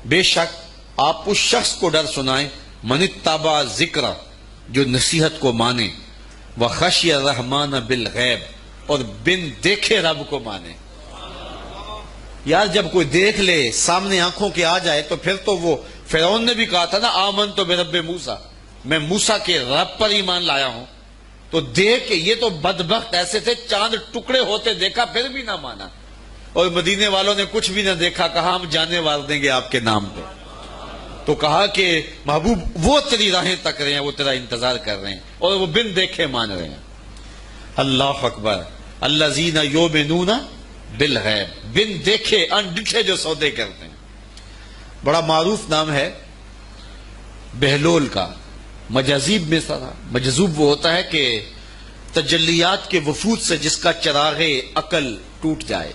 بے شک آپ اس شخص کو ڈر سنائیں من اتبع ذکر، جو نصیحت کو مانے، وخشی الرحمن بالغیب، اور بن دیکھے رب کو مانے۔ یار جب کوئی دیکھ لے، سامنے آنکھوں کے آ جائے، تو پھر تو وہ فرعون نے بھی کہا تھا نا آمنت برب موسیٰ، میں موسیٰ کے رب پر ایمان لایا ہوں۔ تو دیکھ کے یہ تو بدبخت ایسے تھے، چاند ٹکڑے ہوتے دیکھا پھر بھی نہ مانا، اور مدینے والوں نے کچھ بھی نہ دیکھا، کہا ہم جانے وار دیں گے آپ کے نام پہ۔ تو کہا کہ محبوب وہ تیری راہیں تک رہے ہیں، وہ تیرا انتظار کر رہے ہیں، اور وہ بن دیکھے مان رہے ہیں۔ اللہ اکبر، الذین یؤمنون بالغیب، بن دیکھے انڈٹھے جو سودے کرتے ہیں۔ بڑا معروف نام ہے بہلول کا، مجاذیب میں تھا۔ مجذوب وہ ہوتا ہے کہ تجلیات کے وفود سے جس کا چراغ عقل ٹوٹ جائے،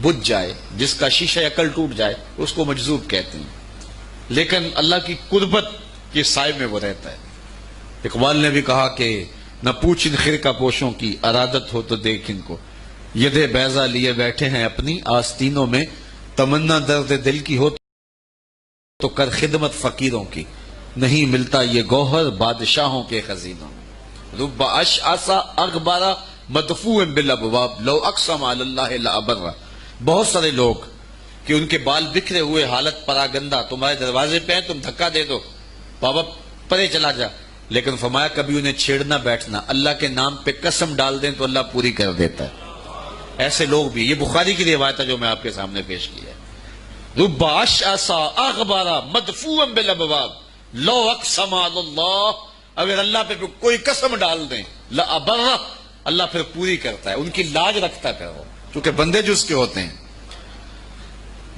بجھ جائے، جس کا شیشہ عقل ٹوٹ جائے، اس کو مجذوب کہتے ہیں، لیکن اللہ کی قربت کے سائے میں وہ رہتا ہے۔ اقبال نے بھی کہا کہ نہ پوچھ ان خرقہ پوشوں کی، ارادت ہو تو دیکھ ان کو، ید بیضا لیے بیٹھے ہیں اپنی آستینوں میں، تمنا درد دل کی ہو تو کر خدمت فقیروں کی، نہیں ملتا یہ گوہر بادشاہوں کے خزینوں میں۔ رب اشعث اغبر مدفوع بالابواب لو اقسم علی اللہ لابر، بہت سارے لوگ کہ ان کے بال بکھرے ہوئے، حالت پراگندہ، تمہارے دروازے پہ ہیں، تم دھکا دے دو، بابا پرے چلا جا، لیکن فرمایا کبھی انہیں چھیڑنا بیٹھنا، اللہ کے نام پہ قسم ڈال دیں تو اللہ پوری کر دیتا ہے۔ ایسے لوگ بھی، یہ بخاری کی روایت ہے جو میں آپ کے سامنے پیش کی ہے۔ رب اشعث اغبر مدفوع بالابواب لو اقسم علی اللہ، اگر اللہ پہ کوئی قسم ڈال دیں، لابر، اللہ پھر پوری کرتا ہے، ان کی لاج رکھتا ہے پھر وہ، کیونکہ بندے جو اس کے ہوتے ہیں۔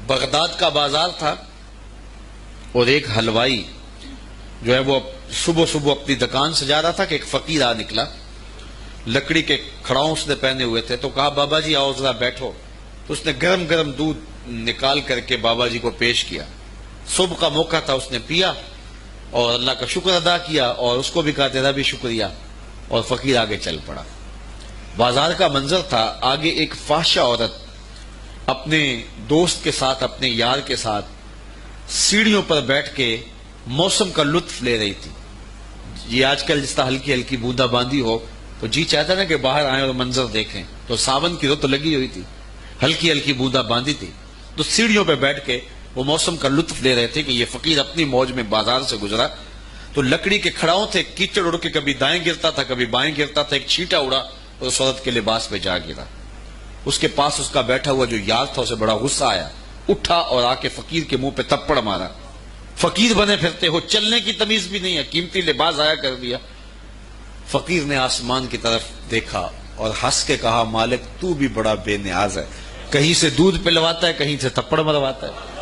بغداد کا بازار تھا، اور ایک حلوائی جو ہے وہ صبح صبح اپنی دکان سے جا رہا تھا کہ ایک فقیر آ نکلا، لکڑی کے کھڑاؤں اس نے پہنے ہوئے تھے، تو کہا بابا جی آؤ ذرا بیٹھو، تو اس نے گرم گرم دودھ نکال کر کے بابا جی کو پیش کیا۔ صبح کا موقع تھا، اس نے پیا اور اللہ کا شکر ادا کیا، اور اس کو بھی کہا تیرا بھی شکریہ، اور فقیر آگے چل پڑا۔ بازار کا منظر تھا، آگے ایک فاحشہ عورت اپنے دوست کے ساتھ، اپنے یار کے ساتھ سیڑھیوں پر بیٹھ کے موسم کا لطف لے رہی تھی۔ یہ آج کل جس طرح ہلکی ہلکی بوندا باندی ہو تو جی چاہتا نا کہ باہر آئیں اور منظر دیکھیں، تو ساون کی رت لگی ہوئی تھی، ہلکی ہلکی بوندا باندی تھی، تو سیڑھیوں پہ بیٹھ کے وہ موسم کا لطف لے رہے تھے کہ یہ فقیر اپنی موج میں بازار سے گزرا، تو لکڑی کے کھڑاؤں تھے، کیچڑ اڑ کے کبھی دائیں گرتا تھا کبھی بائیں گرتا تھا، ایک چھینٹا اڑا اور اس عورت کے لباس پہ جا گرا۔ اس کے پاس اس کا بیٹھا ہوا جو یار تھا اسے بڑا غصہ آیا، اٹھا اور آ کے فقیر کے منہ پہ تھپڑ مارا۔ فقیر بنے پھرتے ہو، چلنے کی تمیز بھی نہیں ہے، قیمتی لباس ضائع کر دیا۔ فقیر نے آسمان کی طرف دیکھا اور ہنس کے کہا مالک تو بھی بڑا بے نیاز ہے، کہیں سے دودھ پلواتا ہے کہیں سے تھپڑ مرواتا ہے۔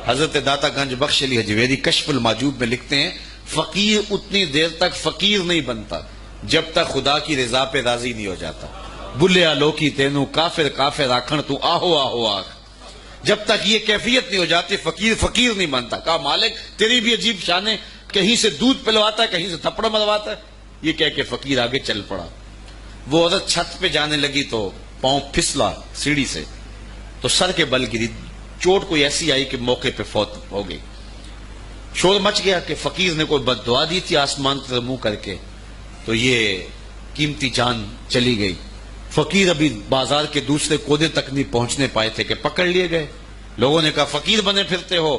حضرت داتا گنج بخش علی حجویری کشف الماجوب میں لکھتے ہیں فقیر اتنی دیر تک فقیر نہیں بنتا جب تک خدا کی رضا پہ راضی نہیں ہو جاتا۔ بلیا لوکی تینوں کافر کافر آکھن تو آہو آہو آکھ، جب تک یہ کیفیت نہیں ہو جاتی فقیر فقیر نہیں بنتا۔ کہا مالک تیری بھی عجیب شان ہے، کہیں سے دودھ پلواتا ہے کہیں سے تھپڑ مرواتا ہے۔ یہ کہہ کے فقیر آگے چل پڑا۔ وہ عورت چھت پہ جانے لگی تو پاؤں پھسلا سیڑھی سے تو سر کے بل گری، چوٹ کوئی ایسی آئی کہ موقع پہ فوت ہو گئی۔ شور مچ گیا کہ فقیر نے کوئی بد دعا دی تھی آسمان کی طرف منہ کر کے، تو یہ قیمتی جان چلی گئی۔ فقیر ابھی بازار کے دوسرے کونے تک نہیں پہنچنے پائے تھے کہ پکڑ لیے گئے۔ لوگوں نے کہا فقیر بنے پھرتے ہو،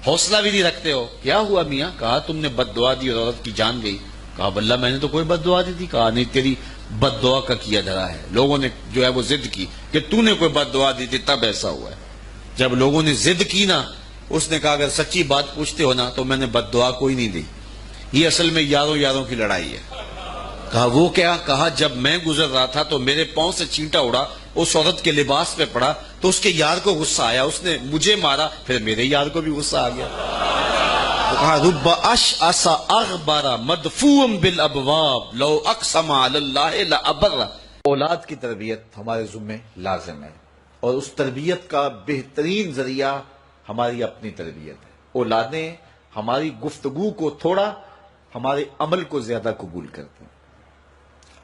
حوصلہ بھی نہیں رکھتے ہو، کیا ہوا میاں؟ کہا تم نے بد دعا دی اور عورت کی جان گئی۔ کہا واللہ میں نے تو کوئی بد دعا دی تھی۔ کہا نہیں، تیری بد دعا کا کیا دھرا ہے، لوگوں نے جو ہے وہ ضد کی کہ تو نے کوئی بد دعا دی تھی تب ایسا ہوا ہے۔ جب لوگوں نے ضد کی نا، اس نے کہا اگر سچی بات پوچھتے ہو نا تو میں نے بد دعا کوئی نہیں دی، یہ اصل میں یاروں یاروں کی لڑائی ہے۔ کہا وہ کیا؟ کہا جب میں گزر رہا تھا تو میرے پاؤں سے چینٹا اڑا، اس عورت کے لباس پہ پڑا تو اس کے یار کو غصہ آیا، اس نے مجھے مارا، پھر میرے یار کو بھی غصہ آ گیا۔ تو کہا رب اشعث اغبر مدفوع بالابواب لو اقسم علی اللہ لابر۔ اولاد کی تربیت ہمارے ذمہ لازم ہے، اور اس تربیت کا بہترین ذریعہ ہماری اپنی تربیت ہے۔ اولادیں ہماری گفتگو کو تھوڑا، ہمارے عمل کو زیادہ قبول کرتے ہیں۔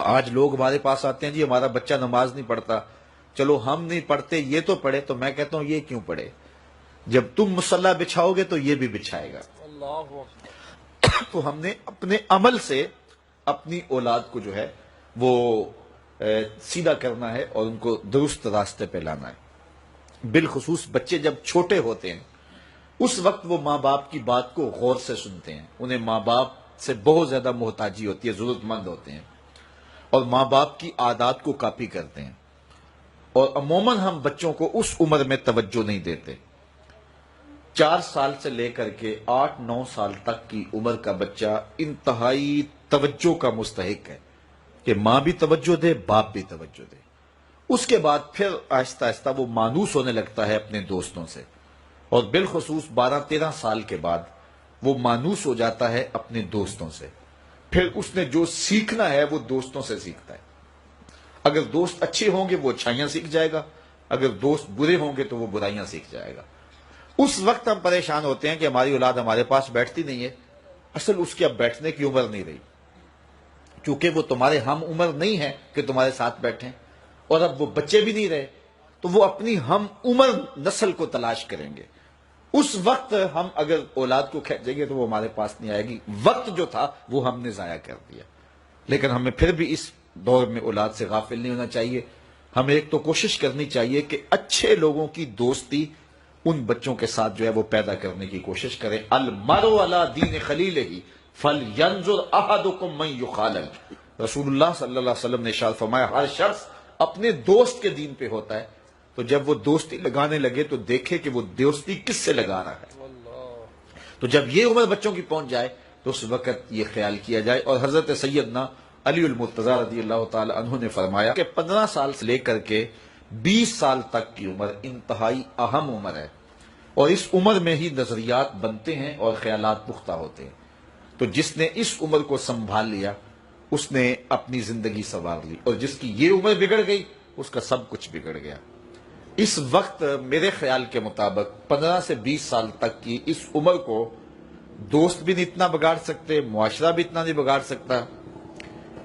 آج لوگ ہمارے پاس آتے ہیں جی ہمارا بچہ نماز نہیں پڑھتا، چلو ہم نہیں پڑھتے یہ تو پڑھے، تو میں کہتا ہوں یہ کیوں پڑھے؟ جب تم مصلی بچھاؤ گے تو یہ بھی بچھائے گا۔ تو ہم نے اپنے عمل سے اپنی اولاد کو جو ہے وہ سیدھا کرنا ہے اور ان کو درست راستے پہ لانا ہے۔ بالخصوص بچے جب چھوٹے ہوتے ہیں اس وقت وہ ماں باپ کی بات کو غور سے سنتے ہیں، انہیں ماں باپ سے بہت زیادہ محتاجی ہوتی ہے، ضرورت مند ہوتے ہیں اور ماں باپ کی عادات کو کاپی کرتے ہیں، اور عموماً ہم بچوں کو اس عمر میں توجہ نہیں دیتے۔ 4 سال سے لے کر کے 8-9 سال تک کی عمر کا بچہ انتہائی توجہ کا مستحق ہے کہ ماں بھی توجہ دے، باپ بھی توجہ دے۔ اس کے بعد پھر آہستہ آہستہ وہ مانوس ہونے لگتا ہے اپنے دوستوں سے، اور بالخصوص 12-13 سال کے بعد وہ مانوس ہو جاتا ہے اپنے دوستوں سے۔ پھر اس نے جو سیکھنا ہے وہ دوستوں سے سیکھتا ہے۔ اگر دوست اچھے ہوں گے وہ اچھائیاں سیکھ جائے گا، اگر دوست برے ہوں گے تو وہ برائیاں سیکھ جائے گا۔ اس وقت ہم پریشان ہوتے ہیں کہ ہماری اولاد ہمارے پاس بیٹھتی نہیں ہے۔ اصل اس کی اب بیٹھنے کی عمر نہیں رہی، کیونکہ وہ تمہارے ہم عمر نہیں ہے کہ تمہارے ساتھ بیٹھیں، اور اب وہ بچے بھی نہیں رہے تو وہ اپنی ہم عمر نسل کو تلاش کریں گے۔ اس وقت ہم اگر اولاد کو کھینچیں گے تو وہ ہمارے پاس نہیں آئے گی۔ وقت جو تھا وہ ہم نے ضائع کر دیا۔ لیکن ہمیں پھر بھی اس دور میں اولاد سے غافل نہیں ہونا چاہیے۔ ہمیں ایک تو کوشش کرنی چاہیے کہ اچھے لوگوں کی دوستی ان بچوں کے ساتھ جو ہے وہ پیدا کرنے کی کوشش کریں۔ المرء علی دین خلیلہ فلینظر احدکم من یخالل، رسول اللہ صلی اللہ علیہ وسلم نے ارشاد فرمایا ہر شخص اپنے دوست کے دین پہ ہوتا ہے، تو جب وہ دوستی لگانے لگے تو دیکھے کہ وہ دوستی کس سے لگا رہا ہے۔ تو جب یہ عمر بچوں کی پہنچ جائے تو اس وقت یہ خیال کیا جائے۔ اور حضرت سیدنا علی المرتضی رضی اللہ تعالی عنہ نے فرمایا کہ 15 سال سے لے کر کے 20 سال تک کی عمر انتہائی اہم عمر ہے، اور اس عمر میں ہی نظریات بنتے ہیں اور خیالات پختہ ہوتے ہیں۔ تو جس نے اس عمر کو سنبھال لیا اس نے اپنی زندگی سنوار لی، اور جس کی یہ عمر بگڑ گئی اس کا سب کچھ بگڑ گیا۔ اس وقت میرے خیال کے مطابق 15 سے 20 سال تک کی اس عمر کو دوست بھی نہیں اتنا بگاڑ سکتے، معاشرہ بھی اتنا نہیں بگاڑ سکتا۔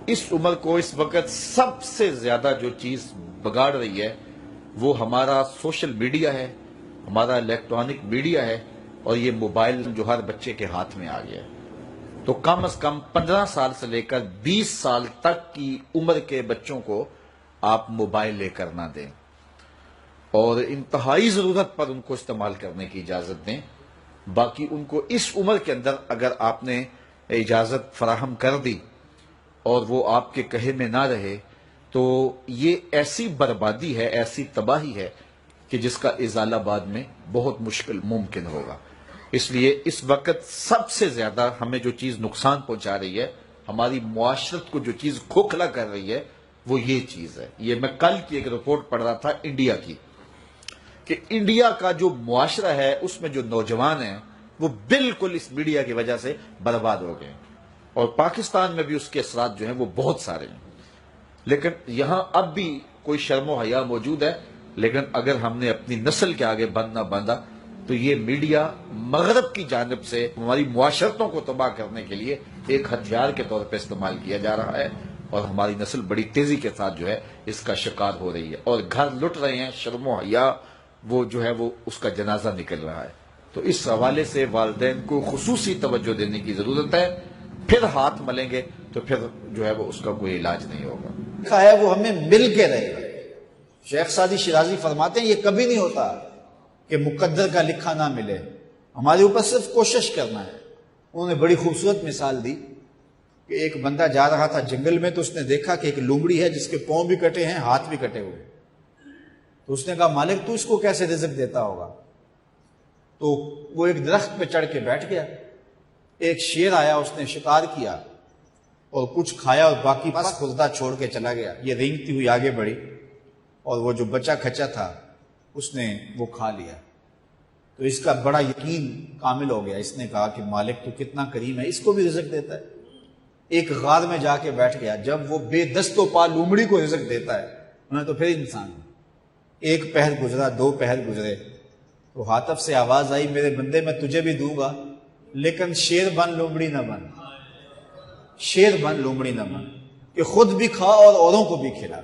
اس عمر کو اس وقت سب سے زیادہ جو چیز بگاڑ رہی ہے وہ ہمارا سوشل میڈیا ہے، ہمارا الیکٹرانک میڈیا ہے، اور یہ موبائل جو ہر بچے کے ہاتھ میں آ گیا ہے۔ تو کم از کم 15 سال سے لے کر 20 سال تک کی عمر کے بچوں کو آپ موبائل لے کر نہ دیں، اور انتہائی ضرورت پر ان کو استعمال کرنے کی اجازت دیں۔ باقی ان کو اس عمر کے اندر اگر آپ نے اجازت فراہم کر دی اور وہ آپ کے کہے میں نہ رہے تو یہ ایسی بربادی ہے، ایسی تباہی ہے کہ جس کا ازالہ بعد میں بہت مشکل ممکن ہوگا۔ اس لیے اس وقت سب سے زیادہ ہمیں جو چیز نقصان پہنچا رہی ہے، ہماری معاشرت کو جو چیز کھوکھلا کر رہی ہے وہ یہ چیز ہے۔ یہ میں کل کی ایک رپورٹ پڑھ رہا تھا انڈیا کی، کہ انڈیا کا جو معاشرہ ہے اس میں جو نوجوان ہیں وہ بالکل اس میڈیا کی وجہ سے برباد ہو گئے، اور پاکستان میں بھی اس کے اثرات جو ہیں وہ بہت سارے ہیں۔ لیکن یہاں اب بھی کوئی شرم و حیا موجود ہے، لیکن اگر ہم نے اپنی نسل کے آگے بند نہ باندھا تو یہ میڈیا مغرب کی جانب سے ہماری معاشرتوں کو تباہ کرنے کے لیے ایک ہتھیار کے طور پہ استعمال کیا جا رہا ہے، اور ہماری نسل بڑی تیزی کے ساتھ جو ہے اس کا شکار ہو رہی ہے، اور گھر لٹ رہے ہیں، شرم و حیا وہ جو ہے وہ اس کا جنازہ نکل رہا ہے۔ تو اس حوالے سے والدین کو خصوصی توجہ دینے کی ضرورت ہے۔ پھر ہاتھ ملیں گے تو پھر جو ہے وہ اس کا کوئی علاج نہیں ہوگا۔ لکھا ہے وہ ہمیں مل کے رہے گا۔ شیخ سعدی شیرازی فرماتے ہیں یہ کبھی نہیں ہوتا کہ مقدر کا لکھا نہ ملے، ہمارے اوپر صرف کوشش کرنا ہے۔ انہوں نے بڑی خوبصورت مثال دی کہ ایک بندہ جا رہا تھا جنگل میں تو اس نے دیکھا کہ ایک لومڑی ہے جس کے پاؤں بھی کٹے ہیں، ہاتھ بھی کٹے ہوئے۔ تو اس نے کہا مالک تو اس کو کیسے رزق دیتا ہوگا؟ تو وہ ایک درخت پہ چڑھ کے بیٹھ گیا۔ ایک شیر آیا، اس نے شکار کیا اور کچھ کھایا اور باقی بس خوردہ چھوڑ کے چلا گیا۔ یہ رینگتی ہوئی آگے بڑھی اور وہ جو بچہ کھچا تھا اس نے وہ کھا لیا۔ تو اس کا بڑا یقین کامل ہو گیا، اس نے کہا کہ مالک تو کتنا کریم ہے، اس کو بھی رزق دیتا ہے۔ ایک غار میں جا کے بیٹھ گیا، جب وہ بے دست و پا لومڑی کو رزق دیتا ہے انہیں تو پھر انسان ایک پہر گزرا، 2 پہر گزرے تو حاطف سے آواز آئی میرے بندے میں تجھے بھی دوں گا لیکن شیر بن لومڑی نہ بن، شیر بن لومڑی نہ بن، کہ خود بھی کھا اور اوروں کو بھی کھلا۔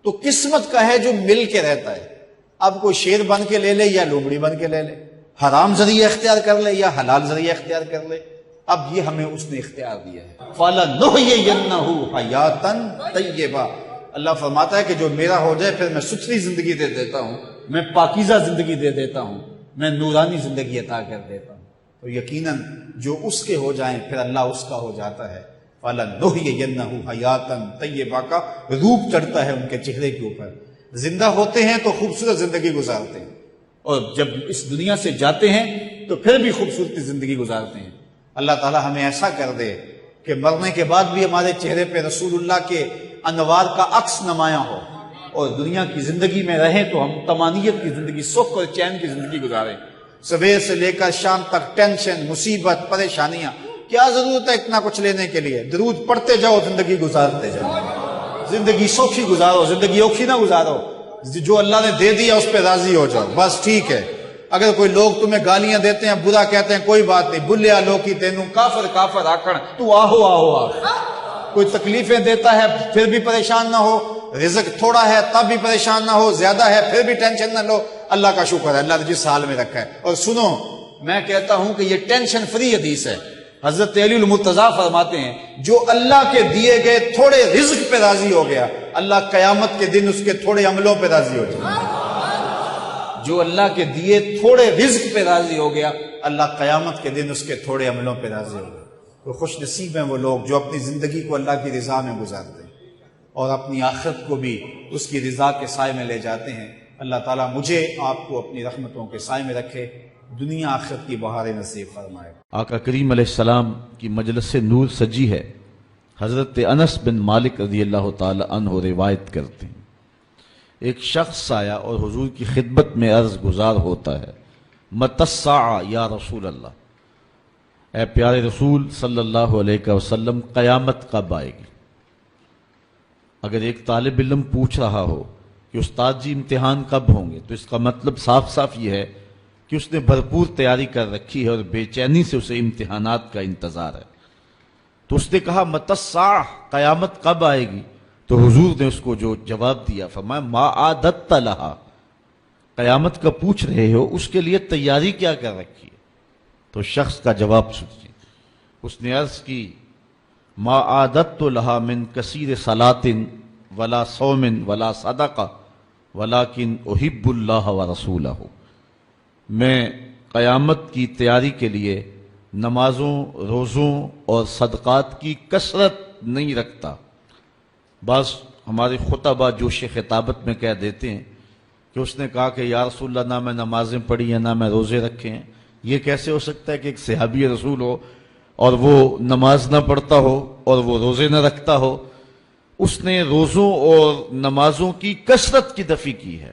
تو قسمت کا ہے جو مل کے رہتا ہے، اب کوئی شیر بن کے لے لے یا لومڑی بن کے لے لے، حرام ذریعہ اختیار کر لے یا حلال ذریعہ اختیار کر لے، اب یہ ہمیں اس نے اختیار دیا ہے۔ فَلَنُحْيِيَنَّهُ حَيَاتًا طَيِّبَةً، اللہ فرماتا ہے کہ جو میرا ہو جائے پھر میں ستھری زندگی دے دیتا ہوں، میں پاکیزہ زندگی دے دیتا ہوں، میں نورانی زندگی عطا کر دیتا ہوں۔ تو یقیناً جو اس کے ہو جائیں پھر اللہ اس کا ہو جاتا ہے۔ فَلَنُحْيِيَنَّهُ حَيَاتًا طَيِّبَةً کا روپ چڑھتا ہے ان کے چہرے کے اوپر، زندہ ہوتے ہیں تو خوبصورت زندگی گزارتے ہیں، اور جب اس دنیا سے جاتے ہیں تو پھر بھی خوبصورت زندگی گزارتے ہیں۔ اللہ تعالی ہمیں ایسا کر دے کہ مرنے کے بعد بھی ہمارے چہرے پہ رسول اللہ کے انوار کا عکس نمایاں ہو، اور دنیا کی زندگی میں رہیں تو ہم طمانیت کی زندگی، سکھ اور چین کی زندگی گزاریں۔ صبح سے لے کر شام تک ٹینشن، مصیبت، پریشانیاں، کیا ضرورت ہے اتنا کچھ لینے کے لیے؟ درود پڑھتے جاؤ، زندگی گزارتے جاؤ، زندگی سوکھی گزارو، زندگی اوکھی نہ گزارو، جو اللہ نے دے دیا اس پہ راضی ہو جاؤ، بس ٹھیک ہے۔ اگر کوئی لوگ تمہیں گالیاں دیتے ہیں، برا کہتے ہیں، کوئی بات نہیں، بلیا لوکی تینوں کافر کافر آکھن، تو آہو آہو آخ۔ کوئی تکلیفیں دیتا ہے پھر بھی پریشان نہ ہو، رزق تھوڑا ہے تب بھی پریشان نہ ہو، زیادہ ہے پھر بھی ٹینشن نہ لو، اللہ کا شکر ہے، اللہ نے جس حال میں رکھا ہے۔ اور سنو، میں کہتا ہوں کہ یہ ٹینشن فری حدیث ہے۔ حضرت علی المرتضیٰ فرماتے ہیں جو اللہ کے دیے گئے تھوڑے رزق پہ راضی ہو گیا، اللہ قیامت کے دن اس کے تھوڑے عملوں پہ راضی ہو جائے۔ جو اللہ کے دیے تھوڑے رزق پہ راضی ہو گیا، اللہ قیامت کے دن اس کے تھوڑے عملوں پہ راضی ہو گیا۔ تو خوش نصیب ہیں وہ لوگ جو اپنی زندگی کو اللہ کی رضا میں گزارتے ہیں اور اپنی آخرت کو بھی اس کی رضا کے سائے میں لے جاتے ہیں۔ اللہ تعالیٰ مجھے آپ کو اپنی رحمتوں کے سائے میں رکھے، دنیا آخرت کی بہاریں نصیب فرمائے۔ آقا کریم علیہ السلام کی مجلس نور سجی ہے۔ حضرت انس بن مالک رضی اللہ تعالی عنہ روایت کرتے ہیں، ایک شخص آیا اور حضور کی خدمت میں عرض گزار ہوتا ہے، متی الساعہ یا رسول اللہ، اے پیارے رسول صلی اللہ علیہ وسلم، قیامت کب آئے گی؟ اگر ایک طالب علم پوچھ رہا ہو کہ استاد جی امتحان کب ہوں گے، تو اس کا مطلب صاف صاف یہ ہے کہ اس نے بھرپور تیاری کر رکھی ہے اور بے چینی سے اسے امتحانات کا انتظار ہے۔ تو اس نے کہا متی الساعہ، قیامت کب آئے گی؟ تو حضور نے اس کو جو جواب دیا، فرمایا ما عادت لہا، قیامت کا پوچھ رہے ہو، اس کے لیے تیاری کیا کر رکھی ہے؟ تو شخص کا جواب سنیے، اس نے عرض کی ما عادت لہا من کثیر صلاۃ ولا صوم ولا صدقہ ولکن احب اللہ ورسولہ، میں قیامت کی تیاری کے لیے نمازوں، روزوں اور صدقات کی کثرت نہیں رکھتا۔ بعض ہمارے خطبہ جوش خطابت میں کہہ دیتے ہیں کہ اس نے کہا کہ یا رسول اللہ، نہ میں نمازیں پڑھی ہیں نہ میں روزے رکھے ہیں۔ یہ کیسے ہو سکتا ہے کہ ایک صحابی رسول ہو اور وہ نماز نہ پڑھتا ہو اور وہ روزے نہ رکھتا ہو؟ اس نے روزوں اور نمازوں کی کثرت کی نفی کی ہے۔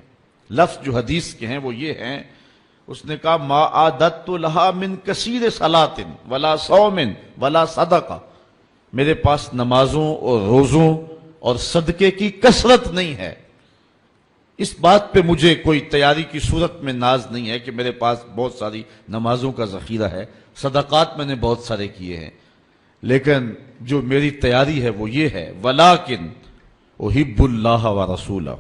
لفظ جو حدیث کے ہیں وہ یہ ہیں، اس نے کہا ما عادت لہا من کثیر صلاۃ ولا صوم ولا صدقہ، میرے پاس نمازوں اور روزوں اور صدقے کی کثرت نہیں ہے۔ اس بات پہ مجھے کوئی تیاری کی صورت میں ناز نہیں ہے کہ میرے پاس بہت ساری نمازوں کا ذخیرہ ہے، صدقات میں نے بہت سارے کیے ہیں، لیکن جو میری تیاری ہے وہ یہ ہے ولیکن احب اللہ ورسولہ،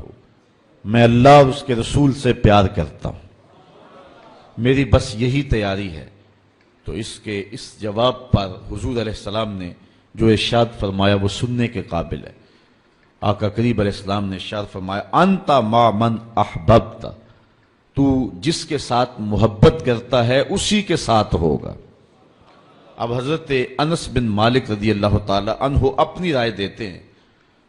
میں اللہ اور اس کے رسول سے پیار کرتا ہوں، میری بس یہی تیاری ہے۔ تو اس جواب پر حضور علیہ السلام نے جو ارشاد فرمایا وہ سننے کے قابل ہے۔ آقا کریم علیہ السلام نے ارشاد فرمایا انت مع من احببت، تو جس کے ساتھ محبت کرتا ہے اسی کے ساتھ ہوگا۔ اب حضرت انس بن مالک رضی اللہ تعالی عنہ اپنی رائے دیتے ہیں،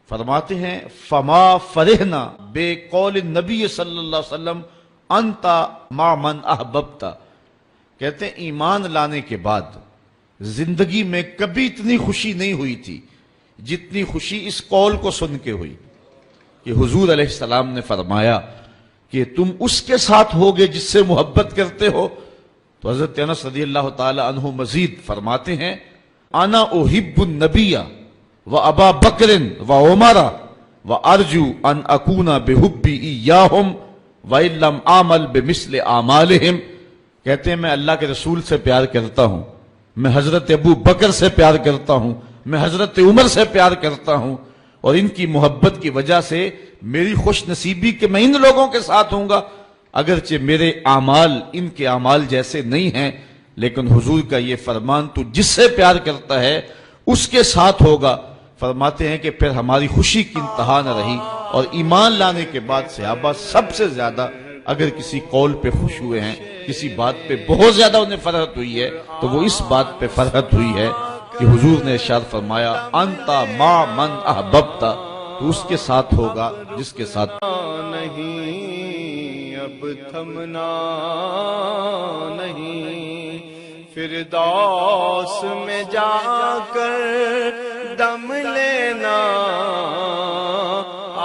فرماتے ہیں فما فرحنا بے قول نبی صلی اللہ علیہ وسلم انت مع من احببت، کہتے ہیں ایمان لانے کے بعد زندگی میں کبھی اتنی خوشی نہیں ہوئی تھی جتنی خوشی اس قول کو سن کے ہوئی کہ حضور علیہ السلام نے فرمایا کہ تم اس کے ساتھ ہوگے جس سے محبت کرتے ہو۔ تو حضرت انس رضی اللہ تعالی عنہ مزید فرماتے ہیں انا احب النبی و ابا بکر و عمر و ارجو ان اکون بحبی ایاہم وَإِن لَمْ آمَلْ بِمِثْلِ آمَالِهِمْ، کہتے ہیں میں اللہ کے رسول سے پیار کرتا ہوں، میں حضرت ابو بکر سے پیار کرتا ہوں، میں حضرت عمر سے پیار کرتا ہوں، اور ان کی محبت کی وجہ سے میری خوش نصیبی کہ میں ان لوگوں کے ساتھ ہوں گا۔ اگرچہ میرے اعمال ان کے اعمال جیسے نہیں ہیں، لیکن حضور کا یہ فرمان تو جس سے پیار کرتا ہے اس کے ساتھ ہوگا۔ فرماتے ہیں کہ پھر ہماری خوشی کی انتہا نہ رہی، اور ایمان لانے کے بعد صحابہ سب سے زیادہ اگر کسی قول پہ خوش ہوئے ہیں، کسی بات پہ بہت زیادہ انہیں فرحت ہوئی ہے، تو وہ اس بات پہ فرحت ہوئی ہے کہ حضور نے ارشاد فرمایا انتا ما من احببتا، تو اس کے ساتھ ہوگا جس کے ساتھ نہیں اب تھمنا نہیں، فردوس میں جا کر دم لینا،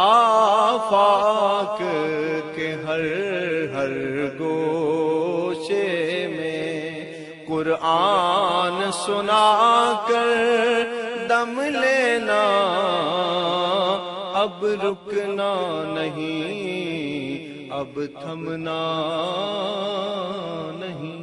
آفاق کے ہر ہر گوشے میں قرآن سنا کر دم لینا، اب رکنا نہیں اب تھمنا نہیں۔